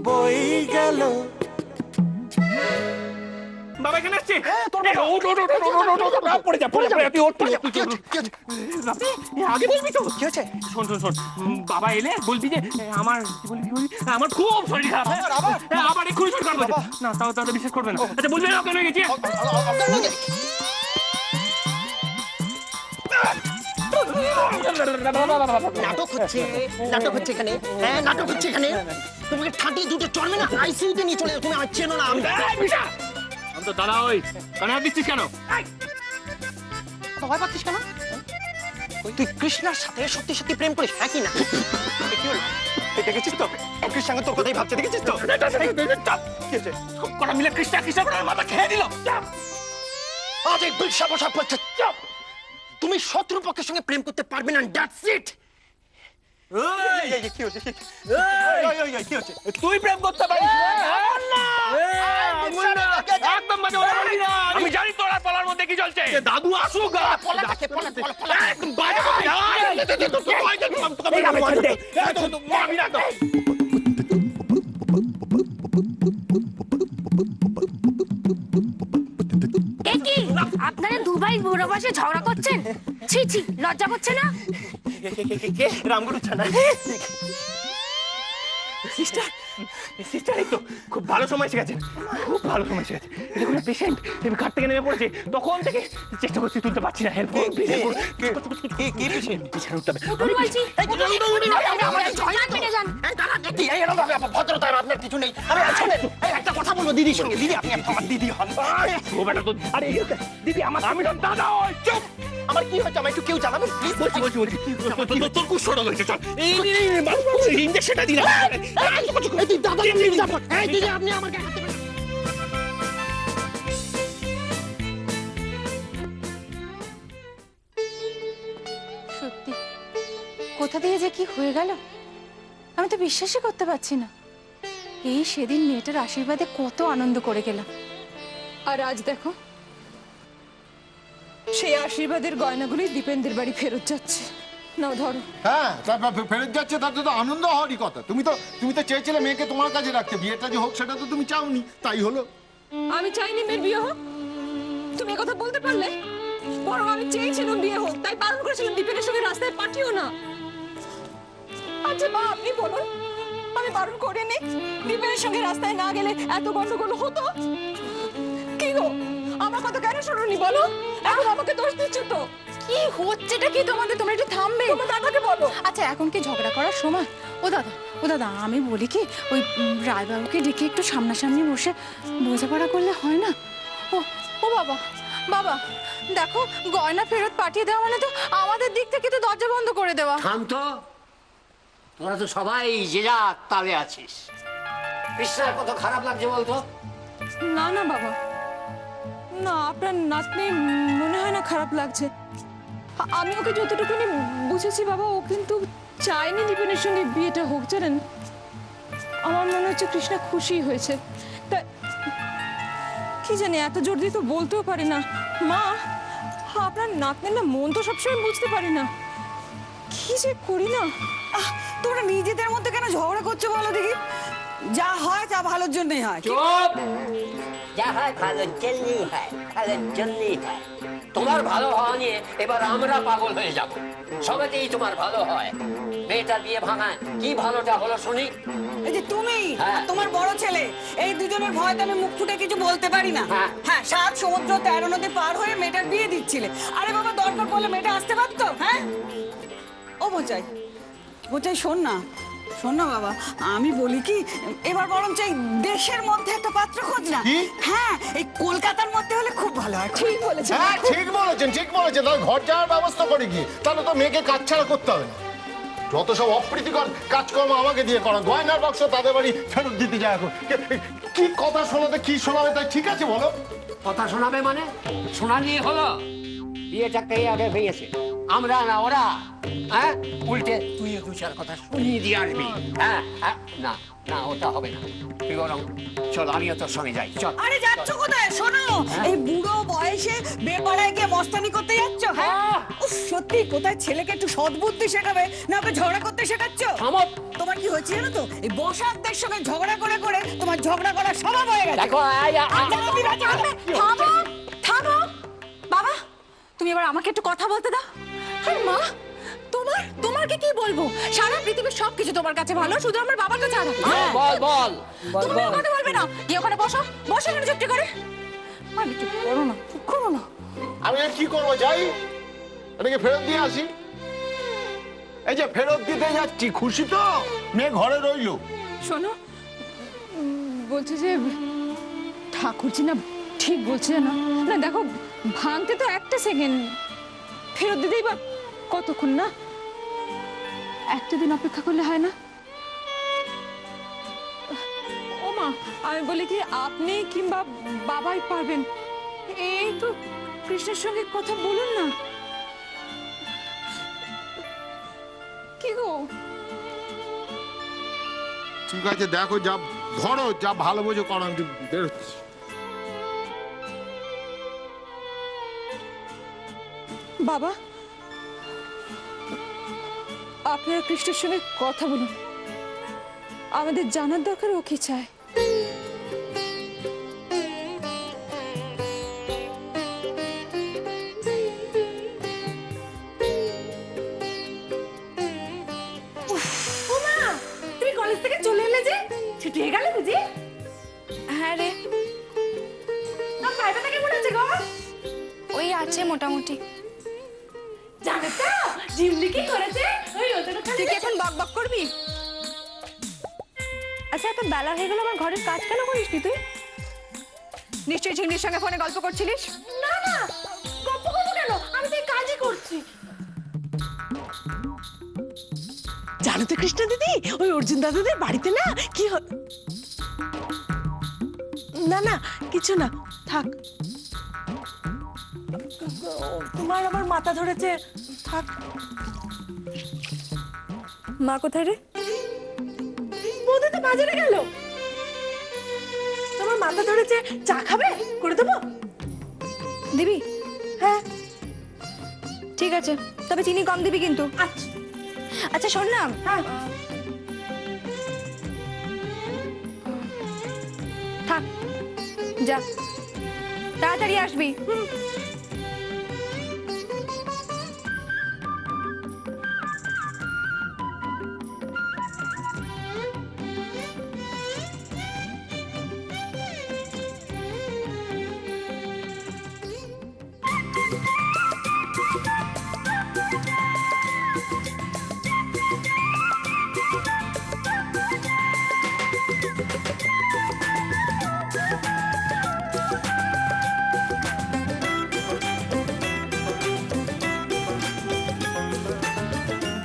বই গেল। বাবা এখানে আসছে। আগে বলবি তো কি হয়েছে? শোন শোন শোন বাবা এলে বলবি যে আমার কি বলবি আমার খুব শরীর খারাপ। আবার এক্ষুনি শরীর খারাপ হয়েছে। না তাও তাও বিশ্বাস করবে না। আচ্ছা বলবি না কেন গেছি। নাটক হচ্ছে এখানে। হ্যাঁ নাটক হচ্ছে এখানে। তোমাকে ঠাটি দুটো চলবে না, আইসিইউতে নিয়ে চলে যাও। তুমি আমার চেনো না। আমি আমি তো দাদা ওই কানে হাত দিচ্ছিস কেন? ভয় পাচ্ছিস কেন? তুই কৃষ্ণার সাথে সত্যি সত্যি প্রেম করিস, হ্যাঁ কি না? কি হলো? দেখেছিস তো কৃষ্ণার সঙ্গে তোর কথাই ভাবছে, দেখেছিস তো? কি হয়েছে? কটা মিলে কৃষ্ণা কৃষ্ণা করে মাথা খেয়ে দিল। আজ এই বিশা বসা পড়ছে। তুমি শত্রুপক্ষের সঙ্গে প্রেম করতে পারবে না, দ্যাটস ইট। কি হচ্ছে? কি হচ্ছে? তুই প্রেম করতে পারিস না? একদম মানে ওরা বলবি না। আমি জানি তোর আর পলার মধ্যে কি চলছে। দাদু আসুক। একদম বাজে কথা। আমি না তো। এ কি আপনারা দুবাই বুড়ো বসে ঝগড়া করছেন? ছি ছি, লজ্জা করছে না? কে? রামগুরু ছানা। সিস্টার সিস্টার এই তো খুব ভালো সময় এসে গেছে, খুব ভালো সময় এসে গেছে। দেখুন পেশেন্ট ঘাট থেকে নেমে পড়েছে, তখন থেকে চেষ্টা করছি তুলতে পারছি না। হেল্প করুন। কি পেশেন্ট? পিছনে উঠতে হবে। উঠুন বলছি। মেরে যান। ভদ্রতার আপনার কিছু নেই। আমি শোনেন, একটা কথা বলবো দিদির সঙ্গে। দিদি আপনি আমার দিদি হন। ও বেটা তো আরে দিদি আমার আমি তো দাদা ওই চুপ। আমার কি হচ্ছে? আমার একটু কেউ জানাবেন প্লিজ। বলছি তোর কুষ্ঠটা হয়েছে। চল এই ইঞ্জেকশনটা দিলাম। দিদি আপনি আমাকে হাতে ধরে- সত্যি কোথা দিয়ে যে কি হয়ে গেল আমি তো বিশ্বাসই করতে পারছি না। এই সেদিন মেয়েটার আশীর্বাদে কত আনন্দ করে গেলাম, আর আজ দেখো সেই আশীর্বাদের গয়নাগুলি দীপেন্দ্রের বাড়ি ফেরত যাচ্ছে। নাও ধরো। হ্যাঁ তারপর ফেরত যাচ্ছে, তাতে তো আনন্দ হওয়ারই কথা। তুমি তো চেয়েছিলে মেয়েকে তোমার কাছে রাখতে, বিয়েটা যে হোক সেটা তো তুমি চাওনি, তাই হলো। আমি চাইনি মেয়ের বিয়ে হোক, তুমি কথা বলতে পারলে? বরং আমি চেয়েছিলাম বিয়ে হোক, তাই বারণ করেছিলাম দীপেনের সঙ্গে রাস্তায় পাঠিও না। আচ্ছা মা আপনি বলুন, আমি বারণ করিনি? দীপেনের সঙ্গে রাস্তায় না গেলে এত গন্ডগোল হতো? কি গো আমার কথা কেন শুনুনি বলো? এখন আমাকে দোষ দিচ্ছ তো? কি হচ্ছেটা কি তোমাদের? তোমরা একটু থামবে? তোমার দাদাকে বলো। আচ্ছা এখন কি ঝগড়া করার সময়? ও দাদা আমি বলি কি ওই রায়বাবুকে ডেকে একটু সামনাসামনি বসে বোঝাপড়া করলে হয় না? ও বাবা বাবা দেখো, গয়না ফেরত পাঠিয়ে দেওয়া মানে তো আমাদের দিক থেকে তো দরজা বন্ধ করে দেওয়া। থাম তো, তোরা তো সবাই যে যার তালে আছিস। কৃষ্ণার কত খারাপ লাগছে বলতো? না না বাবা, না আপনার নাতনি মনে হয় না খারাপ লাগছে। আমি ওকে যতটুকুনি বুঝেছি বাবা, ও কিন্তু চায়নি দীপেনের সঙ্গে বিয়েটা হোক, জানেন? আমার মনে হচ্ছে কৃষ্ণা খুশি হয়েছে। তা কি জানি এত জোর দিয়ে তো বলতেও পারি না। মা আপনার নাতনির না মন তো সবসময় বুঝতে পারি না, কি যে করি না। তোমরা নিজেদের মধ্যে কেন ঝগড়া করছো বলো দেখি? যা হয় তা ভালোর জন্যই হয়। চুপ! যা হয় ভালোর জন্যই হয়, ভালোর জন্যই হয়। তোমার ভালো হওয়া নিয়ে এবার আমরা পাগল হয়ে যাব। সবেতেই তোমার ভালো হয়। মেয়েটার বিয়ে ভাঙায় কি ভালোটা হলো শুনি? এই যে তুমি হ্যাঁ। আর তোমার বড় ছেলে, এই দুজনের ভয়তে আমি মুখ ফুটে কিছু বলতে পারি না। হ্যাঁ। হ্যাঁ 7 সমুদ্র 13 নদী পার হয়ে মেয়েটার বিয়ে দিচ্ছিলে। আরে বাবা দরকার পড়লে মেয়েটা আসতে পারতো। হ্যাঁ ও বোচাই শোন না বাবা, আমি বলি কি এবার বরঞ্চ এই দেশের মধ্যে একটা পাত্র খোঁজ না। কি? হ্যাঁ এই কলকাতার মধ্যে হলে খুব ভালো হয়। ঠিক বলেছেন। হ্যাঁ ঠিক বলেছেন। তাহলে ঘর যাওয়ার ব্যবস্থা করে কি? তাহলে তো মেয়েকে কাজ ছাড়া করতে হবে না। যত সব অপ্রীতিকর কাজকর্ম আমাকে দিয়ে করা, গয়নার বাক্স তাদের বাড়ি ফেরত দিতে যায়। এখন কি কথা শোনাতে কি শোনাবে তাই ঠিক আছে বলো? কথা শোনাবে মানে? শোনা নিয়ে হলো? বিয়েটাকেই আগে ভেঙেছে, আমরা না ওরা। হ্যাঁ, উল্টে তুই দু চার কথা শুনিয়ে দিয়ে আসবি। হ্যাঁ হ্যাঁ, না না, ওটা হবে না। তুই বরং চল, আমিও তোর সঙ্গে যাই, চল। আরে যাচ্ছ কোথায়? শোনো, এই বুড়ো বয়সে বেপাড়ায় গিয়ে মস্তানি করতে যাচ্ছ? হ্যাঁ, উফ, সত্যি কোথায় ছেলেকে একটু সদ্বুদ্ধি শেখাবে, না ওকে ঝগড়া করতে শেখাচ্ছ? থামো। তোমার কি হয়েছে জানো তো, এই বসাকদের সঙ্গে ঝগড়া করে করে তোমার ঝগড়া করার স্বভাব হয়ে গেছে। দেখো, থামো থামো বাবা, তুমি এবার আমাকে একটু কথা বলতে দাও। আরে মা, তোমাকে কি বলবো? সারা পৃথিবীর সবকিছু তোমার কাছে ভালো, শুধু আমার বাবার কাছে আলাদা। বল বল তুমি কথা বলবে না, গিয়ে ওখানে বসো, বসো এখানে চুপটি করে। আমি চুপ করো না, চুপ করো না। আমি আর কি করবো, যাই এটাকে ফেরত দিয়ে আসি। এই যে ফেরত দিতে যাচ্ছি, খুশি তো? মেয়ে ঘরে রইলো। শোনো, বলছি যে ঠাকুরজি না ঠিক বলছে না। না দেখো, ভাঙতে তো একটা সেকেন্ড, ফেরত দিতেই বা কতক্ষণ? না একটা দিন অপেক্ষা করলে হয় না? ও মা, আমি বলি কি আপনি কিংবা বাবাই পারবেন, এই তো কৃষ্ণের সঙ্গে কথা বলুন না। কি গো? ঠিক আছে, দেখো যা ধরো, যা ভালো বোঝো করো, আমি বেরোচ্ছি। বাবা, আপনারা কৃষ্ণের সঙ্গে কথা বলুন, আমাদের জানার দরকার ও কি চায়। তুমি কলেজ থেকে চলে এলে যে? ছুটি হয়ে গেল বুঝি? হ্যাঁ রে, ফাইবারটা কেমন আছে গো? ওই আছে মোটামুটি। জানো তো জিমলি কি করেছে? ওই ওদের তুই কি এখন বক বক করবি? আচ্ছা, এত বেলা হয়ে গেল, আমার ঘরের কাজ কেন করিসনি তুই? নিশ্চয়ই ঝিমলির সঙ্গে ফোনে গল্প করছিলিস। না না, গল্প করবো কেন? আমি তো এই কাজই করছি। জানো তো কৃষ্ণ দিদি, ওই অর্জুন দাদাদের বাড়িতে না কি না না কিছু না, থাক। তোমার আমার মাথা ধরেছে, থাক। মা কোথায় রে? বোধ তো বাজারে গেল। তোমার মাথা ধরেছে, চা খাবে? করে দেবো? দিবি? হ্যাঁ। ঠিক আছে, তবে চিনি কম দিবি কিন্তু। আচ্ছা আচ্ছা শোন না, হ্যাঁ, থাক, যা, তাড়াতাড়ি আসবি।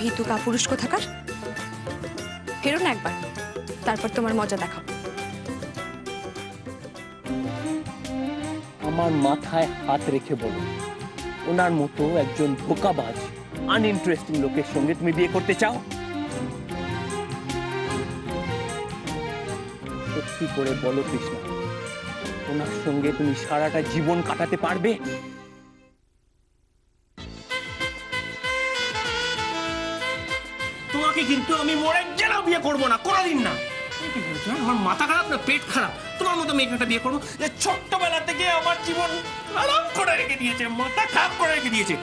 ভীতু কাপুরুষ কোথাকার, ফেরো না একবার, তারপর তোমার মজা দেখাবো। আমার মাথায় হাত রেখে বলো, ওনার মতো একজন ধোঁকাবাজ আনইন্টারেস্টিং লোকের সঙ্গে তুমি বিয়ে করতে চাও? সত্যি করে বলো কৃষ্ণা, ওনার সঙ্গে তুমি সারাটা জীবন কাটাতে পারবে? তোমাকে কিন্তু আমি মরে গেলেও বিয়ে করবো না, কোনোদিন না। কি বলছো? আমার মাথা খারাপ না পেট খারাপ? তোমার মতো মেয়েকে একটা বিয়ে করবো যে ছোট্টবেলা থেকে আমার জীবন আরাম করে রেখে দিয়েছে, মাথা খারাপ করে রেখে দিয়েছে।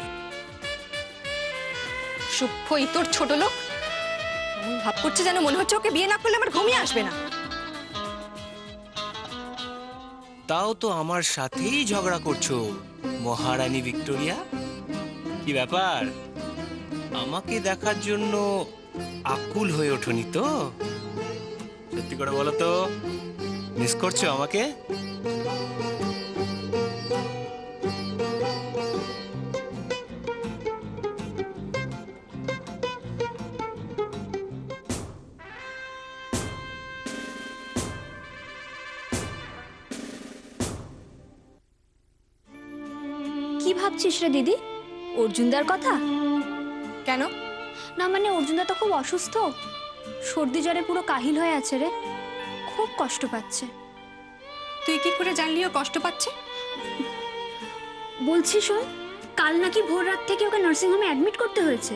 সভ্য তোর ছোট লোক ভাব করছে, যেন মনে হচ্ছে ওকে বিয়ে না করলে আমার ঘুমিয়ে আসবে না। তাও তো আমার সাথেই ঝগড়া করছো মহারানী ভিক্টোরিয়া। কি ব্যাপার, আমাকে দেখার জন্য আকুল হয়ে ওঠনি তো? সত্যি করে বলো তো, মিস করছো আমাকে? কি ভাবছিস রে দিদি? অর্জুনদার কথা? কেন? না মানে অর্জুনদা তো খুব অসুস্থ, সর্দি জ্বরে পুরো কাহিল হয়ে আছে রে, খুব কষ্ট পাচ্ছে। তুই কি করে জানলি ও কষ্ট পাচ্ছে? বলছি শোন, কাল নাকি ভোর রাত থেকে ওকে নার্সিংহোমে অ্যাডমিট করতে হয়েছে।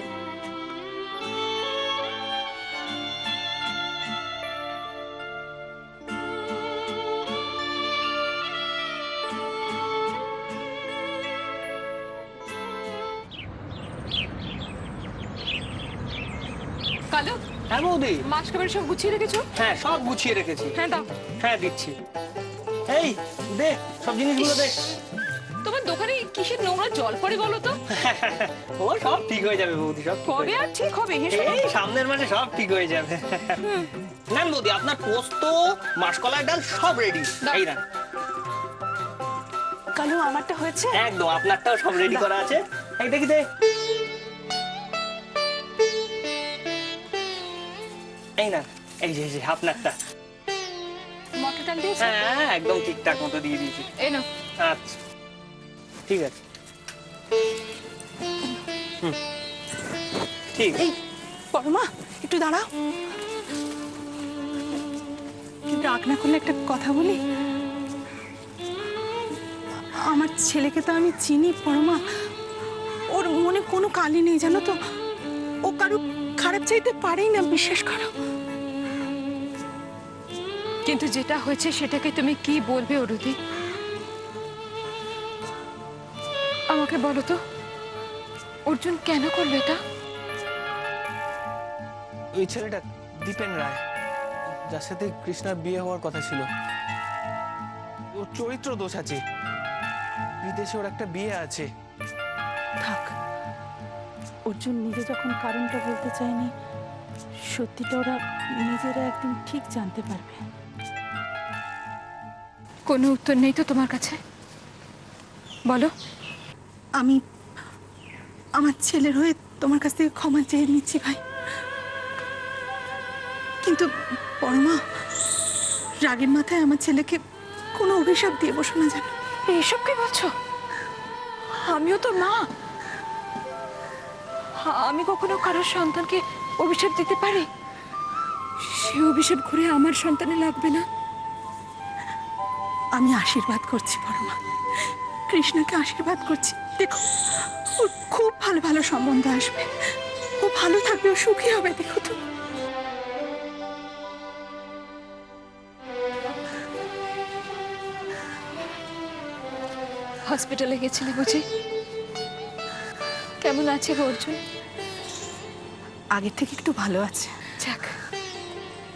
কালু, হ্যাঁ বৌদি। মাছ খাবার সব গুছিয়ে রেখেছো? হ্যাঁ সব গুছিয়ে রেখেছি। হ্যাঁ দাও। হ্যাঁ দিচ্ছি। এই দে সব জিনিসগুলো দে। তোমার দোকানে কিসের নোংরা জল পড়ে বলো তো? ও সব ঠিক হয়ে যাবে বৌদি, সব ঠিক হয়ে কবে যাবে। আর ঠিক হবে? হেসো না। এই সামনের মাসে সব ঠিক হয়ে যাবে। নেন বৌদি, আপনার পোস্ত, মাসকলাই ডাল সব রেডি। এই না কালু আমারটা হয়েছে? একদম আপনারটাও সব রেডি করা আছে। এই দেখি দে। এই না, এই যে আপনারটা। মটর ডাল দিয়েছো? হ্যাঁ একদম ঠিকঠাক মতো দিয়ে দিয়েছি। এই নাও। আচ্ছা ঠিক আছে। ঠিক এই পরমা একটু দাঁড়াও, রাগ না করলে একটা কথা বলি। আমার ছেলেকে তো আমি চিনি পরমা, ওর মনে কোনো কালি নেই জানো তো, ও কারো খারাপ চাইতে পারেই না, বিশ্বাস করো। কিন্তু যেটা হয়েছে সেটাকে তুমি কি বলবে অরুদি? আমাকে বলো তো, অর্জুন কেন করলো এটা? ওই ছেলেটা দীপেন রায়, যার সাথে কৃষ্ণার বিয়ে হওয়ার কথা ছিল, ওর চরিত্র দোষ আছে, বিদেশে ওর একটা বিয়ে আছে। থাক, অর্জুন নিজে যখন কারণটা বলতে চায়নি, সত্যিটা ওরা নিজেরা একদিন ঠিক জানতে পারবে। কোনো উত্তর নেই তো তোমার কাছে? বলো। আমি আমার ছেলের হয়ে তোমার কাছ থেকে ক্ষমা চেয়ে নিচ্ছি ভাই, কিন্তু পরমা রাগের মাথায় আমার ছেলেকে কোনো অভিশাপ দিয়ে বসো না যেন। এইসব কি বলছো? আমিও তো মা, আমি কখনো কারোর সন্তানকে অভিশাপ দিতে পারি? সে অভিশাপ ঘুরে আমার সন্তানে লাগবে না। আমি আশীর্বাদ করছি পরমা, কৃষ্ণকে আশীর্বাদ করছি, দেখো ওর খুব ভালো ভালো সম্বন্ধ আসবে, ও ভালো থাকবে, ও সুখী হবে, দেখো তো। হসপিটালে গেছিলি বুঝি? কেমন আছে গো অর্জুন? আগের থেকে একটু ভালো আছে। যাক।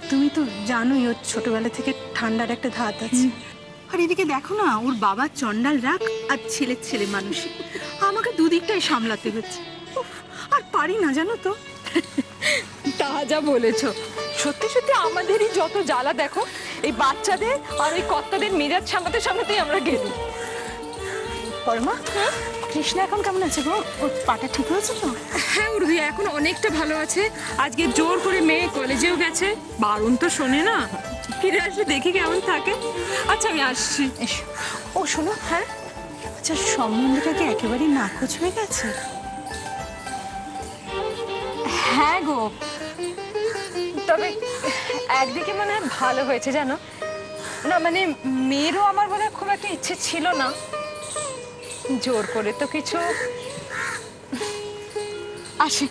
তুমি তো জানোই ওর ছোটবেলা থেকে ঠান্ডার একটা ধাত আছে। আর এদিকে দেখো না, ওর বাবা চন্ডাল রাগ আর ছেলে ছেলে মানুষই, আমাকে দুদিকটাই সামলাতে হচ্ছে। উফ, আর পারি না জানো তো। তা যা বলেছো, সত্যি সত্যি আমাদেরই যত জ্বালা দেখো, এই বাচ্চাদের আর ওই কর্তাদের মেজাজ সামলাতে সামলাতেই আমরা গেলি। পরমা, কৃষ্ণ এখন কেমন আছে গো? ওর পাটা ঠিক হয়েছে তো? হ্যাঁ উর্দি এখন অনেকটা ভালো আছে। আজকে জোর করে মেয়ে কলেজেও গেছে, বারণ তো শোনে না। ফিরে আসলে দেখি কেমন থাকে। আচ্ছা আমি আসছি। এসো। ও শোনো, হ্যাঁ আচ্ছা, সম্বন্ধটা কি একেবারেই নাকচ হয়ে গেছে? হ্যাঁ গো, তবে একদিকে মনে হয় ভালো হয়েছে জানো না, মানে মেয়েরও আমার বলে খুব একটা ইচ্ছে ছিল না, জোর করে তো কিছু। আসি,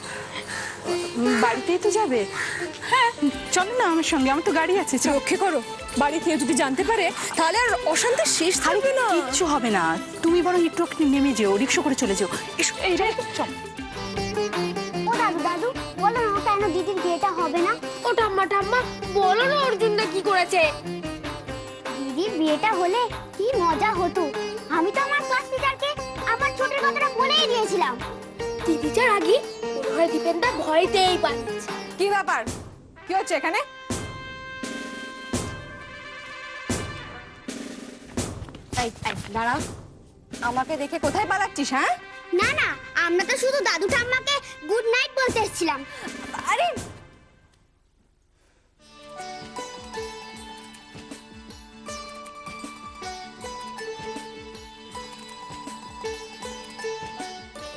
বাড়িতেই তো যাবে? হ্যাঁ চলো না আমার সঙ্গে, আমার তো গাড়ি আছে। রক্ষে করো, বাড়ি কেউ যদি জানতে পারে তাহলে আর অশান্তির শেষ থাকবে না। কিচ্ছু হবে না, তুমি বরং একটু নেমে যেও, রিক্সা করে চলে যেও। এসো, এইটাই চল। ও দাদু দাদু বলো না কেন দিদির বিয়েটা হবে না? ও ঠাম্মা ঠাম্মা বলো না অর্জুনদা কি করেছে? দিদির বিয়েটা হলে কি মজা হতো, আমি তো আমার ক্লাস টিচারকে আমার ছোটের কথাটা বলেই দিয়েছিলাম। দিদি যার আগে মনে হয় দীপেনদা ভয়তেই পাচ্ছে। কি ব্যাপার, কি হচ্ছে এখানে? দাঁড়াও, আমাকে দেখে কোথায় পালাচ্ছিস? হ্যাঁ না না, আমরা তো শুধু দাদু ঠাম্মাকে গুড নাইট বলতে এসেছিলাম। আরে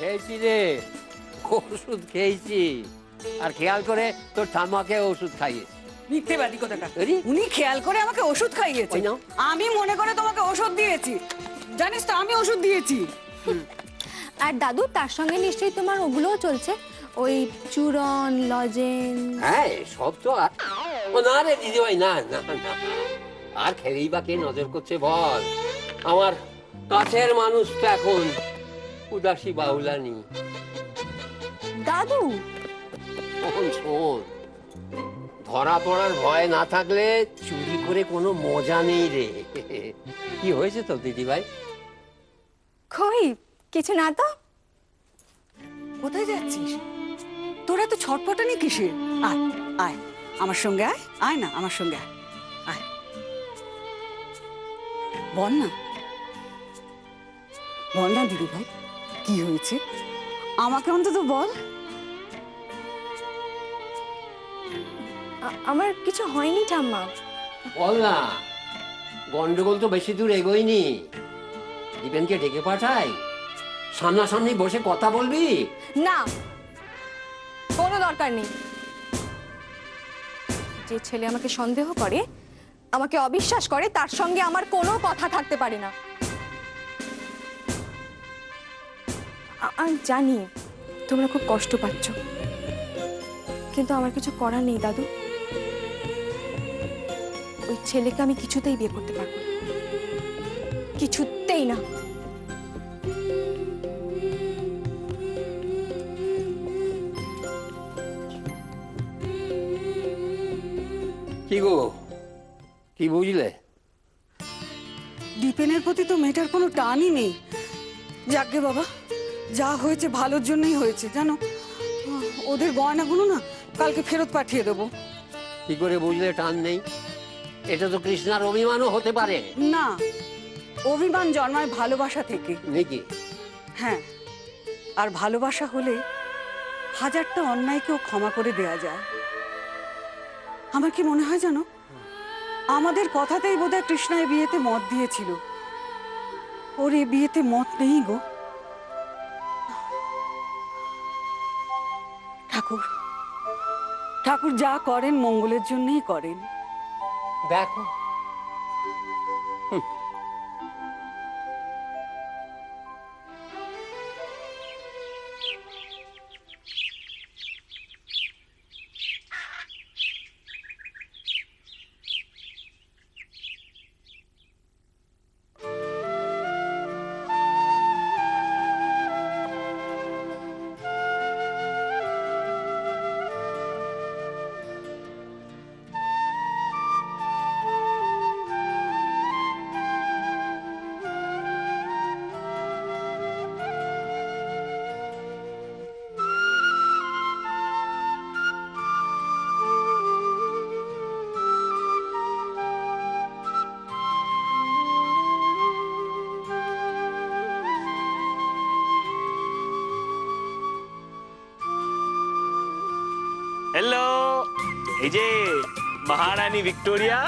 খেয়েছি রে, ওষুধ খেয়েছি। আর খেয়াল করে তোর ঠাম্মাকে ওষুধ খাইয়ে। মিথ্যেবাদী কোথাকার। আরে? উনি খেয়াল করে আমাকে ওষুধ খাইয়েছে। ওই নাও। আমি মনে করে তোমাকে ওষুধ দিয়েছি। জানিস তো আমি ওষুধ দিয়েছি। আর দাদু তার সঙ্গে নিশ্চয়ই তোমার ওগুলোও চলছে, ওই চূরণ লজেন। হ্যাঁ সব তো ও না রে দিদি ভাই, না না না, আর খেলেই বা কে নজর করছে বল। আমার কাছের মানুষ তো এখন উদাসী বাউলানি। দাদু শোন শোন, ধরা পড়ার ভয় না থাকলে চুরি করে কোনো মজা নেই রে। কি হয়েছে তো দিদি ভাই? কই কিছু না তো। কোথায় যাচ্ছিস? তোরা তো ছটপটানি কিসের? আয় আয় আমার সঙ্গে আয়, আয় না আমার সঙ্গে আয়, আয় বল না, বল না দিদি ভাই, কি হয়েছে আমাকে অন্তত বল। আমার কিছু হয়নি ঠাম্মা। বল না, গন্ডগোল তো বেশি দূর এগোয়নি। দীপেনকে ডেকে পাঠাই, সামনাসামনি বসে কথা বলবি। না, কোনো দরকার নেই। যে ছেলে আমাকে সন্দেহ করে, আমাকে অবিশ্বাস করে, তার সঙ্গে আমার কোনো কথা থাকতে পারে না। আমি জানি তোমরা খুব কষ্ট পাচ্ছ, কিন্তু আমার কিছু করার নেই দাদু। ওই ছেলেকে আমি কিছুতেই বিয়ে করতে পারবো না, কিছুতেই না। কি গো, কি বুঝলে? দীপেনের প্রতি তো মেয়েটার কোনো টানই নেই। যাকে বাবা, যা হয়েছে ভালোর জন্যই হয়েছে জানো। ওদের গয়নাগুলো না কালকে ফেরত পাঠিয়ে দেবো। কি করে বুঝলে টান নেই? এটা তো কৃষ্ণার অভিমানও হতে পারে। না, অভিমান জন্মায় ভালোবাসা থেকে নাকি? হ্যাঁ, আর ভালোবাসা হলে হাজারটা অন্যায়কেও ক্ষমা করে দেয়া যায়। আমার কি মনে হয় জানো, আমাদের কথাতেই বোধহয় কৃষ্ণা এই বিয়েতে মত দিয়েছিল। ওর এই বিয়েতে মত নেই গো। ঠাকুর, ঠাকুর যা করেন মঙ্গলের জন্যই করেন। দেখো হ্যালো, এই যে মহারানী ভিক্টোরিয়া,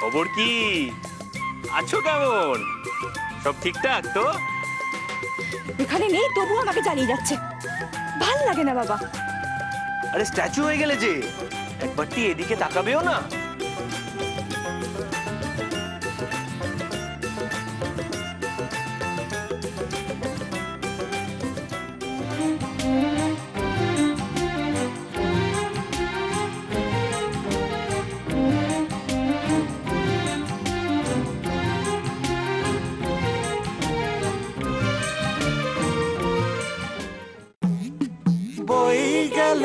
খবর কি? আছো কেমন? সব ঠিকঠাক তো? এখানে নেই তবু আমাকে জানিয়ে যাচ্ছে, ভাল লাগে না বাবা। আরে স্ট্যাচু হয়ে গেলে যে, একবারটি এদিকে তাকাবেও না? বই গেল